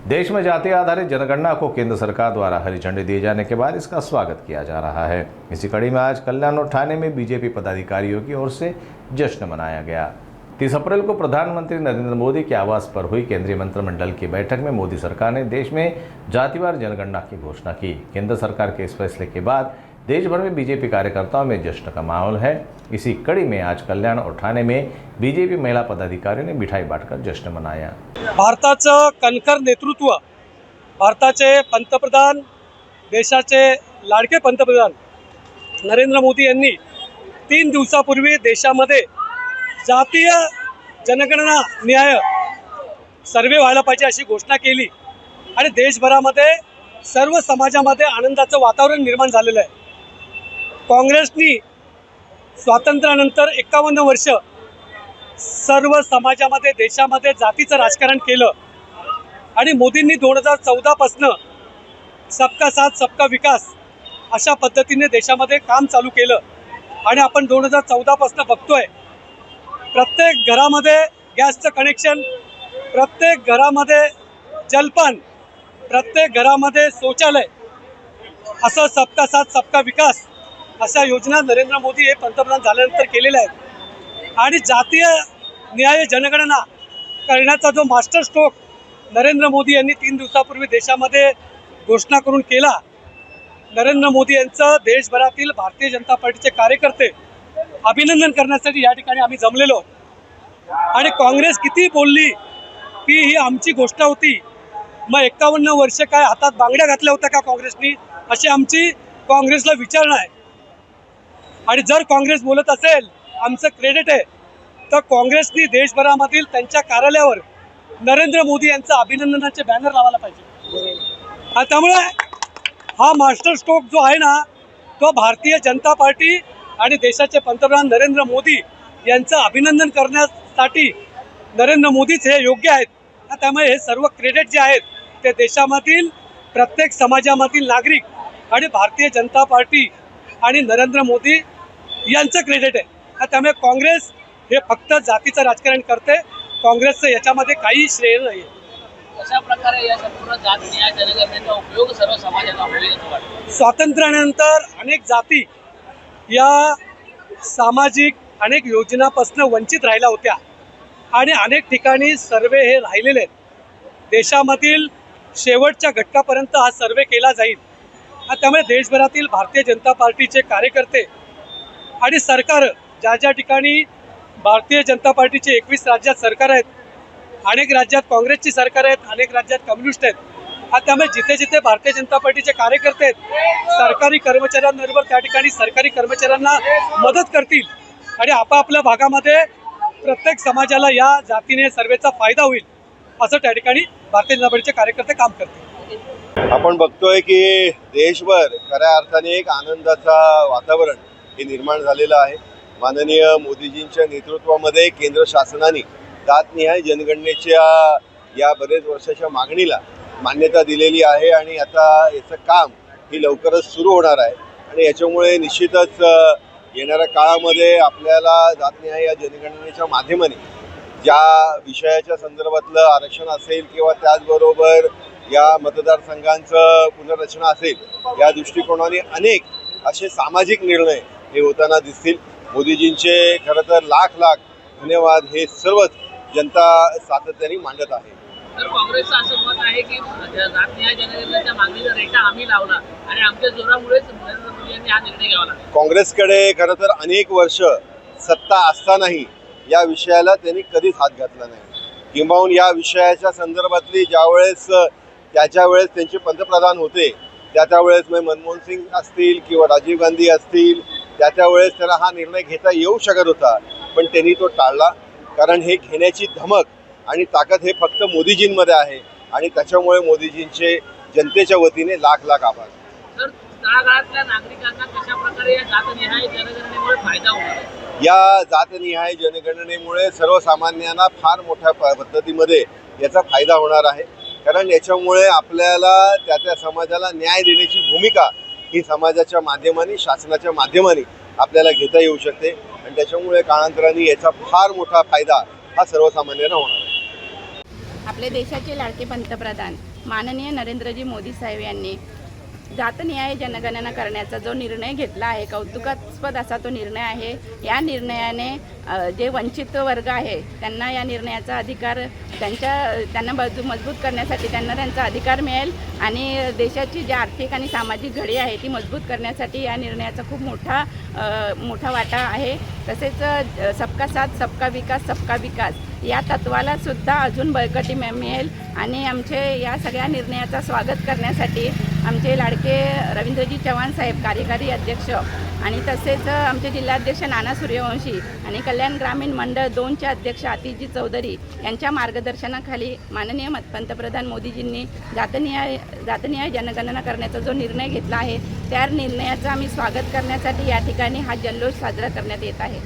देश में जाति आधारित जनगणना को केंद्र सरकार द्वारा हरी झंडी दिए जाने के बाद इसका स्वागत किया जा रहा है। इसी कड़ी में आज कल्याण और ठाणे में बीजेपी पदाधिकारियों की ओर से जश्न मनाया गया। 30 अप्रैल को प्रधानमंत्री नरेंद्र मोदी के आवास पर हुई केंद्रीय मंत्रिमंडल की बैठक में मोदी सरकार ने देश में जातिवार जनगणना की घोषणा की। केंद्र सरकार के इस फैसले के बाद देश भर में बीजेपी कार्यकर्ताओं में जश्न का माहौल है। इसी कड़ी में आज कल्याण और ठाणे में बीजेपी महिला पदाधिकारियों ने मिठाई बांटकर जश्न मनाया। भारताचं कणखर नेतृत्व, भारताचे पंतप्रधान, देशाचे लाडके पंतप्रधान नरेंद्र मोदी यांनी 3 दिवसापूर्वी देशामध्ये जातीय जनगणना न्याय सर्वे व्हायला पाहिजे अशी घोषणा केली आणि देशभरामध्ये सर्व समाजामध्ये आनंदाचं वातावरण निर्माण झालेलं आहे। काँग्रेसनी स्वातंत्र्यानंतर 51 वर्ष सर्व समाजामध्ये देशामध्ये जातीचं राजकारण केलं आणि मोदींनी 2014 पासून सबका साथ सबका विकास अशा पद्धतीने देशामध्ये काम चालू केलं आणि आपण 2014 पासून बघतोय प्रत्येक घरामध्ये गॅसचं कनेक्शन, प्रत्येक घरामध्ये जलपान, प्रत्येक घरामध्ये शौचालय, असं सबका साथ सबका विकास अशा योजना नरेंद्र मोदी हे पंतप्रधान झाल्यानंतर केलेल्या आहेत। आणि जातीय न्याय जनगणना करण्याचा जो मास्टर स्ट्रोक नरेंद्र मोदी यांनी 3 दिवसापूर्वी देशामध्ये घोषणा करून केला, नरेंद्र मोदी यांचं देशभरातील भारतीय जनता पार्टीचे कार्यकर्ते अभिनंदन करण्यासाठी या ठिकाणी आम्ही जमलेलो। आणि काँग्रेस किती बोलली की ही आमची गोष्ट होती, मग 51 वर्ष काय हातात बांगड्या घातल्या होत्या का काँग्रेसनी, अशी आमची काँग्रेसला विचारणा आहे। आणि जर काँग्रेस बोलत असेल आमचं क्रेडिट आहे, तर काँग्रेसनी देशभरामधील त्यांच्या कार्यालयावर नरेंद्र मोदी यांचं अभिनंदनाचे बॅनर लावायला पाहिजे। त्यामुळे हा मास्टर स्ट्रोक जो आहे ना, तो भारतीय जनता पार्टी आणि देशाचे पंतप्रधान नरेंद्र मोदी यांचं अभिनंदन करण्यासाठी नरेंद्र मोदीच हे योग्य आहेत। त्यामुळे हे सर्व क्रेडिट जे आहेत ते देशामधील प्रत्येक समाजामधील नागरिक आणि भारतीय जनता पार्टी आणि नरेंद्र मोदी यांचं क्रेडिट आहे। त्यामुळे काँग्रेस हे फक्त जातीचं राजकारण करते, काँग्रेसचं याच्यामध्ये काही श्रेय नाही आहे। अशा प्रकारे या संपूर्ण जात न्याय जनगणनेचा उपयोग सर्व समाजाला होईल असं वाटतं। स्वातंत्र्यानंतर अनेक जाती या सामाजिक अनेक योजनांपासून वंचित राहिल्या होत्या आणि अनेक ठिकाणी सर्वे हे राहिलेले आहेत। देशामधील शेवटच्या घटकापर्यंत हा सर्वे केला जाईल। त्यामुळे देशभरातील भारतीय जनता पार्टीचे कार्यकर्ते आणि सरकार, ज्या ज्या ठिकाणी भारतीय जनता पार्टीचे 21 राज्यात सरकार आहेत, अनेक राज्यात काँग्रेसची सरकार आहेत, अनेक राज्यात कम्युनिस्ट आहेत, त्यामुळे जिथे जिथे भारतीय जनता पार्टीचे कार्यकर्ते आहेत सरकारी कर्मचाऱ्यांबरोबर त्या ठिकाणी सरकारी कर्मचाऱ्यांना मदत करतील आणि आपापल्या भागामध्ये प्रत्येक समाजाला या जातीने सर्वेचा फायदा होईल असं त्या ठिकाणी भारतीय जनता पार्टीचे कार्यकर्ते काम करतील। आपण बघतोय की देशभर खऱ्या अर्थाने एक आनंदाचा वातावरण हे निर्माण झालेलं आहे। माननीय मोदीजींच्या नेतृत्वामध्ये केंद्र शासनाने जातनिहाय जनगणनेच्या या बरेच वर्षाच्या मागणीला मान्यता दिलेली आहे आणि आता याचं काम ही लवकरच सुरू होणार आहे आणि याच्यामुळे निश्चितच येणाऱ्या काळामध्ये आपल्याला जातनिहाय या जनगणनेच्या माध्यमाने ज्या विषयाच्या संदर्भातलं आरक्षण असेल किंवा त्याचबरोबर या मतदारसंघांचं पुनर्रचना असेल, या दृष्टिकोनाने अनेक असे सामाजिक निर्णय हे होताना दिसतील। मोदीजींचे खरं तर लाख लाख धन्यवाद हे सर्वच जनता सातत्याने मांडत आहे। तर काँग्रेसचं असं मत आहे की जात न्याय जनगणनेच्या मागणीचा रेटा आम्ही लावला आणि आमच्या जोरामुळेच नरेंद्र मोदी यांनी हा निर्णय घ्यावा लागला। काँग्रेसकडे खरं तर अनेक वर्ष सत्ता असतानाही या विषयाला त्यांनी कधीच हात घातला नाही। किंबहुना या विषयाच्या संदर्भातली ज्यावेळेस त्यावेळेस त्यांचे पंतप्रधान होते त्यावेळेस मनमोहन सिंग असतील किंवा राजीव गांधी असतील, त्यावेळेस त्यांना हा निर्णय घेता येऊ शकत होता, पण त्यांनी तो टाळला। कारण हे घेण्याची धमक आणि ताकद हे फक्त मोदीजींमध्ये आहे आणि त्याच्यामुळे मोदीजींचे जनतेच्या वतीने लाख लाख आभार। तर तळागाळातल्या नागरिकांना कशा प्रकारे या जातनिहाय जनगणनेमुळे फायदा होणार आहे? या जातनिहाय जनगणनेमुळे सर्वसामान्यांना फार मोठ्या पद्धतीमध्ये याचा फायदा होणार आहे। कारण याच्यामुळे आपल्याला त्या समाजाला न्याय देण्याची भूमिका ही समाजाच्या माध्यमाने, शासनाच्या माध्यमाने आपल्याला घेता येऊ शकते आणि त्याच्यामुळे काळांतराने याचा फार मोठा फायदा हा सर्वसामान्यांना होणार आहे। आपले देशाचे लाडके पंतप्रधान माननीय नरेंद्रजी मोदी साहेब यांनी जातनिहाय जनगणना करण्याचा जो निर्णय घेतला आहे, कौतुकास्पद असा तो निर्णय आहे. या निर्णयाने जे वंचित वर्ग आहे त्यांना या निर्णयाचा अधिकार त्यांना मजबूत करण्यासाठी त्यांचा अधिकार मिळेल आणि देशाची जी आर्थिक आणि सामाजिक घडी आहे ती मजबूत करण्यासाठी या निर्णयाचा खूप मोठा वाटा आहे. तसेच सबका साथ सबका विकास या तत्वाला सुद्धा अजून बळकटी मिळेल आणि आमचे या सगळ्या निर्णयाचा स्वागत करण्यासाठी आमचे लाडके रवींद्रजी चव्हाण साहेब कार्यकारी अध्यक्ष आणि तसेच आमचे जिल्हाध्यक्ष नाना सूर्यवंशी आणि कल्याण ग्रामीण मंडळ 2चे अध्यक्ष आतिशजी चौधरी यांच्या मार्गदर्शनाखाली माननीय पंतप्रधान मोदीजींनी जातनिहाय जनगणना करण्याचा जो निर्णय घेतला आहे त्या निर्णयाचं आम्ही स्वागत करण्यासाठी या ठिकाणी हा जल्लोष साजरा करण्यात येत आहे.